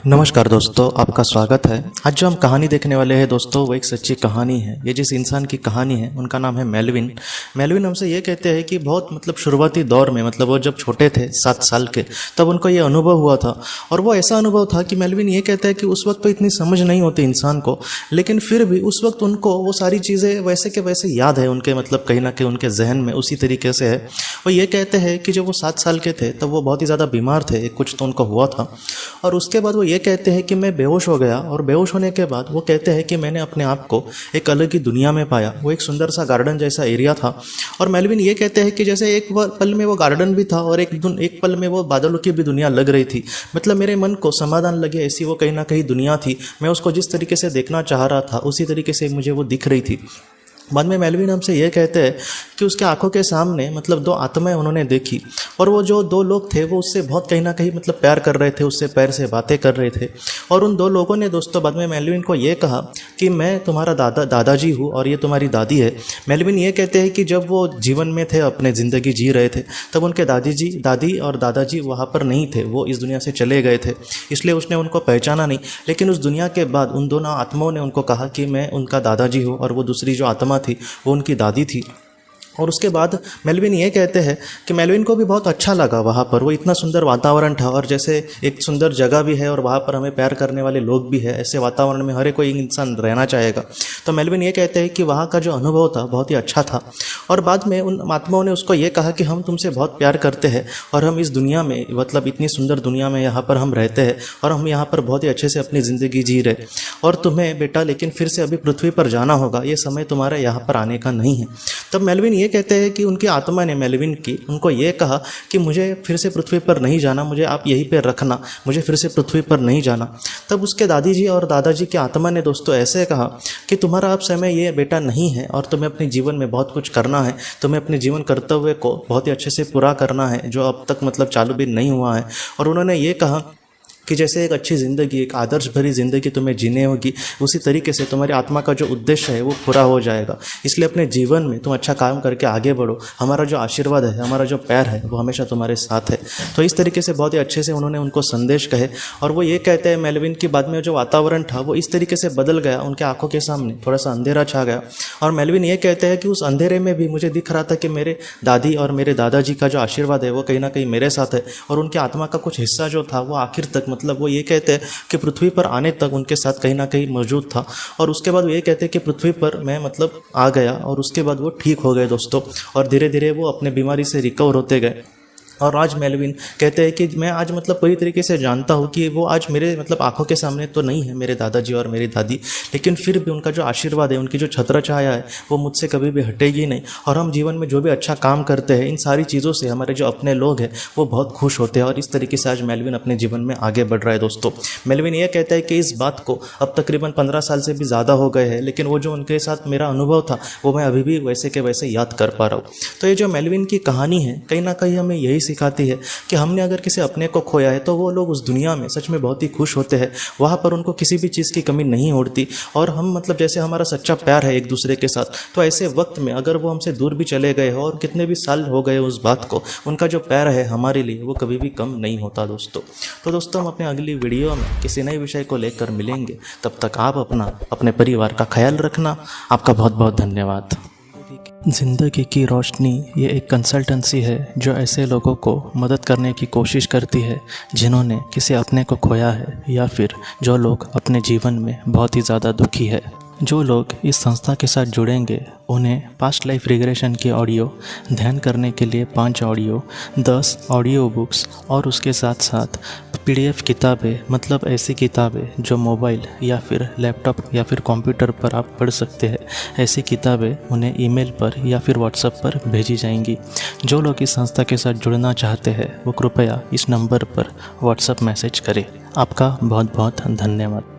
नमस्कार दोस्तों, आपका स्वागत है। आज जो हम कहानी देखने वाले हैं दोस्तों, वो एक सच्ची कहानी है। ये जिस इंसान की कहानी है उनका नाम है मेलविन। मेलविन हमसे ये कहते हैं कि बहुत शुरुआती दौर में वो जब छोटे थे 7 साल के, तब उनको ये अनुभव हुआ था। और वो ऐसा अनुभव था कि मेलविन ये कहते हैं कि उस वक्त तो इतनी समझ नहीं होती इंसान को, लेकिन फिर भी उस वक्त उनको वो सारी चीज़ें वैसे के वैसे याद है उनके कहीं ना कहीं उनके जहन में उसी तरीके से है। वो ये कहते हैं कि जब वो 7 साल के थे तब वो बहुत ही ज़्यादा बीमार थे, कुछ तो उनको हुआ था। और उसके बाद वो ये कहते हैं कि मैं बेहोश हो गया, और बेहोश होने के बाद वो कहते हैं कि मैंने अपने आप को एक अलग ही दुनिया में पाया। वो एक सुंदर सा गार्डन जैसा एरिया था, और मेलविन ये कहते हैं कि जैसे एक पल में वो गार्डन भी था और एक पल में वो बादलों की भी दुनिया लग रही थी। मेरे मन को समाधान लगे ऐसी वो कहीं ना कहीं दुनिया थी। मैं उसको जिस तरीके से देखना चाह रहा था उसी तरीके से मुझे वो दिख रही थी। बाद में मेलविन हमसे ये कहते हैं कि उसके आंखों के सामने 2 आत्माएं उन्होंने देखी, और वो जो 2 लोग थे वो उससे बहुत कहीं ना कहीं प्यार कर रहे थे, उससे प्यार से बातें कर रहे थे। और उन 2 लोगों ने दोस्तों बाद में मेलविन को ये कहा कि मैं तुम्हारा दादाजी हूँ और ये तुम्हारी दादी है। मेलविन ये कहते हैं कि जब वो जीवन में थे, अपने ज़िंदगी जी रहे थे, तब उनके दादी और दादाजी वहाँ पर नहीं थे, वो इस दुनिया से चले गए थे, इसलिए उसने उनको पहचाना नहीं। लेकिन उस दुनिया के बाद उन दोनों आत्माओं ने उनको कहा कि मैं उनका दादाजी हूँ, और वो दूसरी जो आत्मा थी वो उनकी दादी थी। और उसके बाद मेलविन ये कहते हैं कि मेलविन को भी बहुत अच्छा लगा वहाँ पर। वो इतना सुंदर वातावरण था, और जैसे एक सुंदर जगह भी है और वहाँ पर हमें प्यार करने वाले लोग भी है, ऐसे वातावरण में हर कोई इंसान रहना चाहेगा। तो मेलविन ये कहते हैं कि वहाँ का जो अनुभव था बहुत ही अच्छा था। और बाद में उन आत्माओं ने उसको ये कहा कि हम तुमसे बहुत प्यार करते हैं, और हम इस दुनिया में इतनी सुंदर दुनिया में यहाँ पर हम रहते हैं, और हम यहाँ पर बहुत ही अच्छे से अपनी ज़िंदगी जी रहे। और तुम्हें बेटा लेकिन फिर से अभी पृथ्वी पर जाना होगा, ये समय तुम्हारा यहाँ पर आने का नहीं है। तब मेलविन ये कहते हैं कि उनकी आत्मा ने मेलविन की उनको ये कहा कि मुझे फिर से पृथ्वी पर नहीं जाना, मुझे आप यहीं पे रखना, मुझे फिर से पृथ्वी पर नहीं जाना। तब उसके दादी जी और दादाजी की आत्मा ने दोस्तों ऐसे कहा कि तुम्हारा अब समय ये बेटा नहीं है, और तुम्हें अपने जीवन में बहुत कुछ करना है, तुम्हें अपने जीवन कर्तव्य को बहुत ही अच्छे से पूरा करना है, जो अब तक चालू भी नहीं हुआ है। और उन्होंने ये कहा कि जैसे एक अच्छी ज़िंदगी, एक आदर्श भरी ज़िंदगी तुम्हें जीने होगी, उसी तरीके से तुम्हारी आत्मा का जो उद्देश्य है वो पूरा हो जाएगा। इसलिए अपने जीवन में तुम अच्छा काम करके आगे बढ़ो, हमारा जो आशीर्वाद है, हमारा जो प्यार है वो हमेशा तुम्हारे साथ है। तो इस तरीके से बहुत ही अच्छे से उन्होंने उनको संदेश कहे। और वो ये कहते हैं मेलविन की बाद में जो वातावरण था वो इस तरीके से बदल गया, उनके आंखों के सामने थोड़ा सा अंधेरा छा गया। और मेलविन ये कहते हैं कि उस अंधेरे में भी मुझे दिख रहा था कि मेरे दादी और मेरे दादाजी का जो आशीर्वाद है वो कहीं ना कहीं मेरे साथ है, और उनकी आत्मा का कुछ हिस्सा जो था वो आखिर तक वो ये कहते हैं कि पृथ्वी पर आने तक उनके साथ कहीं ना कहीं मौजूद था। और उसके बाद वो ये कहते हैं कि पृथ्वी पर मैं आ गया, और उसके बाद वो ठीक हो गए दोस्तों, और धीरे धीरे वो अपने बीमारी से रिकवर होते गए। और आज मेलविन कहते हैं कि मैं आज पूरी तरीके से जानता हूँ कि वो आज मेरे आंखों के सामने तो नहीं है मेरे दादाजी और मेरी दादी, लेकिन फिर भी उनका जो आशीर्वाद है, उनकी जो छत्र छाया है वो मुझसे कभी भी हटेगी नहीं। और हम जीवन में जो भी अच्छा काम करते हैं, इन सारी चीज़ों से हमारे जो अपने लोग हैं वो बहुत खुश होते हैं। और इस तरीके से आज मेलविन अपने जीवन में आगे बढ़ रहा है दोस्तों। मेलविन ये कहता है कि इस बात को अब तकरीबन 15 साल से भी ज़्यादा हो गए हैं, लेकिन वो जो उनके साथ मेरा अनुभव था वो मैं अभी भी वैसे के वैसे याद कर पा रहा हूँ। तो ये जो मेलविन की कहानी है कहीं ना कहीं हमें यही सिखाती है कि हमने अगर किसी अपने को खोया है तो वो लोग उस दुनिया में सच में बहुत ही खुश होते हैं, वहाँ पर उनको किसी भी चीज़ की कमी नहीं होती। और हम जैसे हमारा सच्चा प्यार है एक दूसरे के साथ, तो ऐसे वक्त में अगर वो हमसे दूर भी चले गए हो और कितने भी साल हो गए उस बात को, उनका जो प्यार है हमारे लिए वो कभी भी कम नहीं होता दोस्तों। तो दोस्तों हम अपने अगली वीडियो में किसी नए विषय को लेकर मिलेंगे। तब तक आप अपने परिवार का ख्याल रखना। आपका बहुत बहुत धन्यवाद। ज़िंदगी की रोशनी ये एक कंसल्टेंसी है जो ऐसे लोगों को मदद करने की कोशिश करती है जिन्होंने किसी अपने को खोया है, या फिर जो लोग अपने जीवन में बहुत ही ज़्यादा दुखी है। जो लोग इस संस्था के साथ जुड़ेंगे उन्हें पास्ट लाइफ रिग्रेशन की ऑडियो, ध्यान करने के लिए 5 ऑडियो, 10 ऑडियो बुक्स, और उसके साथ साथ PDF किताबें, ऐसी किताबें जो मोबाइल या फिर लैपटॉप या फिर कंप्यूटर पर आप पढ़ सकते हैं, ऐसी किताबें उन्हें ईमेल पर या फिर व्हाट्सएप पर भेजी जाएंगी। जो लोग इस संस्था के साथ जुड़ना चाहते हैं वो कृपया इस नंबर पर व्हाट्सएप मैसेज करें। आपका बहुत बहुत धन्यवाद।